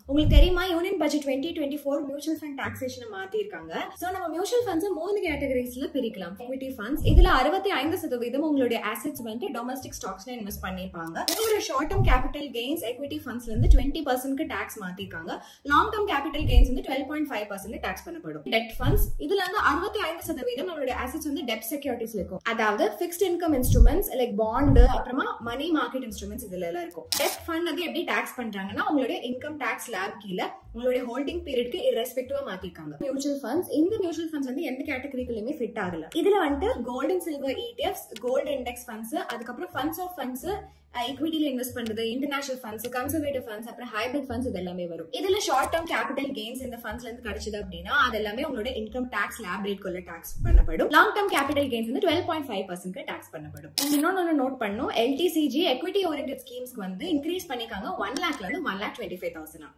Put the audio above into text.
உங்களுக்கு தெரியுமா union budget 2024 mutual fund டாக்ஸேஷனை மாத்திருக்காங்க. சோ நம்ம மியூச்சுவல் ஃபண்ட்ஸ் 3 கேட்டகரிஸ்ல பிரிக்கலாம். equity funds இதுல 65% உங்களுடைய அசெட்ஸ் வந்து டொமஸ்டிக் ஸ்டாக்ஸ்ல இன்வெஸ்ட் பண்ணிருப்பாங்க. உங்களோட short term capital gains equity fundsல இருந்து 20% க்கு டாக்ஸ் மாத்திருக்காங்க. லாங் டர்ம் கேபிட்டல் கெயின்ஸ் வந்து 12.5% டாக்ஸ் பண்ணப்படும். டெட் ஃபண்ட்ஸ் இதுல இருந்து 65% நம்மளுடைய அசெட்ஸ் வந்து டெட் செக்யூரிட்டிஸ்ல இருக்கும். அதாவது fixed income instruments like bond அப்புறமா மணி மார்க்கெட் இன்ஸ்ட்ருமெண்ட்ஸ் இதுல எல்லாம் இருக்கும். டெட் ஃபண்ட் வந்து எப்படி டாக்ஸ் பண்றாங்கன்னா உங்களுடைய இன்கம் டாக்ஸ் ஸ்லாப் கீழ உங்களுடைய ஹோல்டிங் பீரியட்க்கு irrespective மாத்திருக்காங்க. மியூச்சுவல் ஃபண்ட்ஸ் இந்த மியூச்சுவல் ஃபண்ட்ஸ் வந்து எந்த கேட்டகரிக்குலயுமே ஃபிட் ஆகல. இதுல வந்து gold and silver ETFs, gold index funds, அதுக்கப்புறம் ஃபண்ட்ஸ் ஆஃப் ஃபண்ட்ஸ், ஈக்விட்டில இன்வெஸ்ட் பண்றது, இன்டர்நேஷனல் ஃபண்ட்ஸ், கன்சர்வேட்டிவ் ஃபண்ட்ஸ், அப்புறம் ஹைபிரிட் ஃபண்ட்ஸ் இது எல்லாமே வரும். இதுல ஷார்ட் டர்ம் கேபிட்டல் கெயின்ஸ் இந்த ஃபண்ட்ஸ்ல இருந்து கிடைச்சது அப்படின்னா அது எல்லாமே உங்களோட இன்கம் டாக்ஸ் ஸ்லாப் ரேட்க்குள்ள டாக்ஸ் பண்ணப்படும். லாங் டர்ம் கேபிட்டல் கெயின்ஸ் வந்து 12.5% டாக்ஸ் பண்ணப்படும். இன்னொன்னு நோட் பண்ணும், LTCG எக்விட்டி ஓரியன்டட் ஸ்கீம்ஸ்க்கு வந்து இன்க்ரீஸ் பண்ணிருக்காங்க 1 lakhல இருந்து 1,25,000.